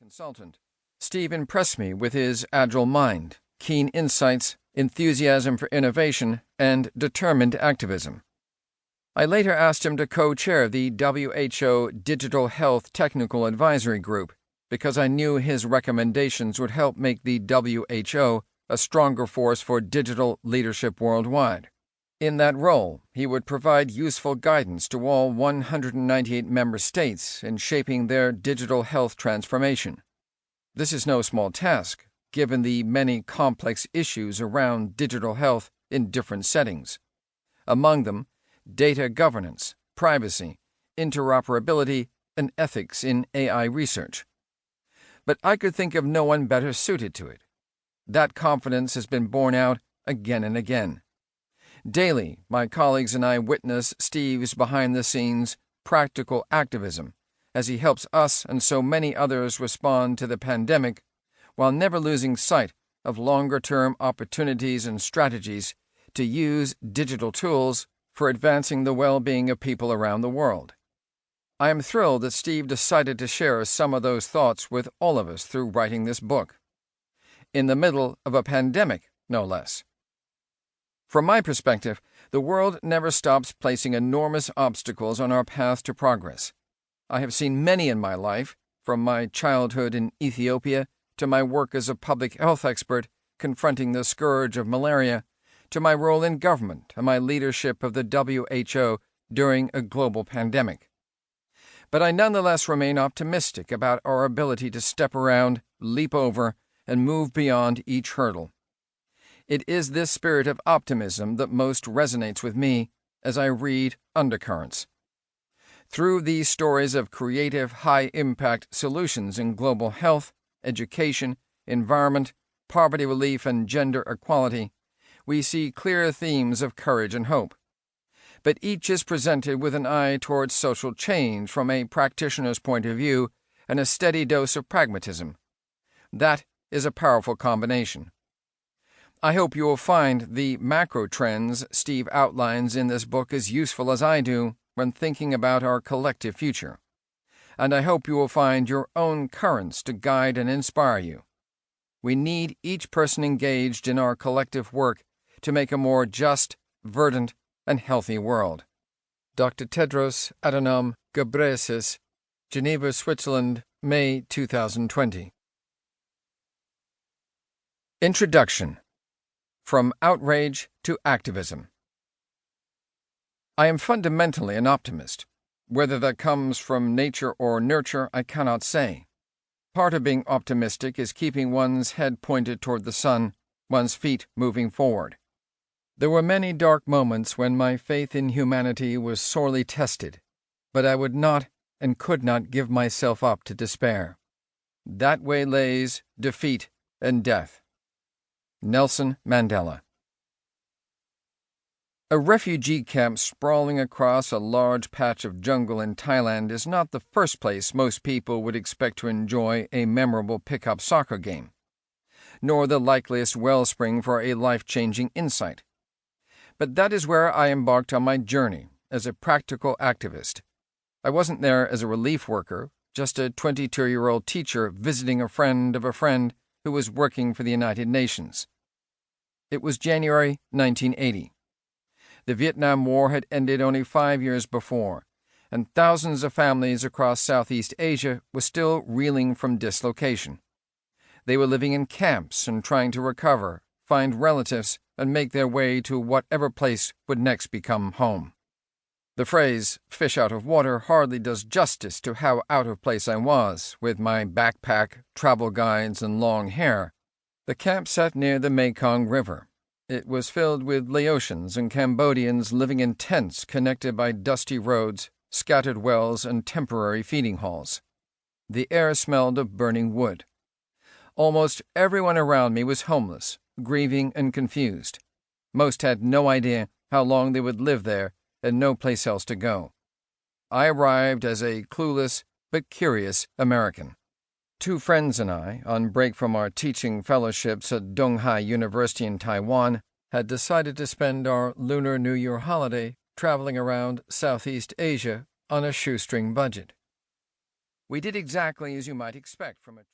consultant. Steve impressed me with his agile mind, keen insights, enthusiasm for innovation, and determined activism. I later asked him to co-chair the WHO Digital Health Technical Advisory Group because I knew his recommendations would help make the WHO a stronger force for digital leadership worldwide. In that role, he would provide useful guidance to all 198 member states in shaping their digital health transformation. This is no small task, given the many complex issues around digital health in different settings. Among them, data governance, privacy, interoperability, and ethics in AI research. But I could think of no one better suited to it. That confidence has been borne out again and again. Daily, my colleagues and I witness Steve's behind-the-scenes practical activism as he helps us and so many others respond to the pandemic while never losing sight of longer-term opportunities and strategies to use digital tools for advancing the well-being of people around the world. I am thrilled that Steve decided to share some of those thoughts with all of us through writing this book. In the middle of a pandemic, no less. From my perspective, the world never stops placing enormous obstacles on our path to progress. I have seen many in my life, from my childhood in Ethiopia to my work as a public health expert confronting the scourge of malaria, to my role in government and my leadership of the WHO during a global pandemic. But I nonetheless remain optimistic about our ability to step around, leap over, and move beyond each hurdle. It is this spirit of optimism that most resonates with me as I read Undercurrents. Through these stories of creative, high-impact solutions in global health, education, environment, poverty relief, and gender equality, we see clear themes of courage and hope. But each is presented with an eye towards social change from a practitioner's point of view and a steady dose of pragmatism. That is a powerful combination. I hope you will find the macrotrends Steve outlines in this book as useful as I do when thinking about our collective future. And I hope you will find your own currents to guide and inspire you. We need each person engaged in our collective work to make a more just, verdant, and healthy world. Dr. Tedros Adhanom Ghebreyesus, Geneva, Switzerland, May 2020. Introduction. From Outrage to Activism. I am fundamentally an optimist. Whether that comes from nature or nurture, I cannot say. Part of being optimistic is keeping one's head pointed toward the sun, one's feet moving forward. There were many dark moments when my faith in humanity was sorely tested, but I would not and could not give myself up to despair. That way lays defeat and death. Nelson Mandela. A refugee camp sprawling across a large patch of jungle in Thailand is not the first place most people would expect to enjoy a memorable pickup soccer game, nor the likeliest wellspring for a life-changing insight. But that is where I embarked on my journey as a practical activist. I wasn't there as a relief worker, just a 22-year-old teacher visiting a friend of a friend who was working for the United Nations. It was January 1980. The Vietnam War had ended only 5 years before, and thousands of families across Southeast Asia were still reeling from dislocation. They were living in camps and trying to recover, find relatives, and make their way to whatever place would next become home. The phrase, fish out of water, hardly does justice to how out of place I was, with my backpack, travel guides, and long hair. The camp sat near the Mekong River. It was filled with Laotians and Cambodians living in tents connected by dusty roads, scattered wells, and temporary feeding halls. The air smelled of burning wood. Almost everyone around me was homeless, grieving and confused. Most had no idea how long they would live there and no place else to go. I arrived as a clueless but curious American. 2 friends and I, on break from our teaching fellowships at Donghai University in Taiwan, had decided to spend our Lunar New Year holiday traveling around Southeast Asia on a shoestring budget. We did exactly as you might expect from a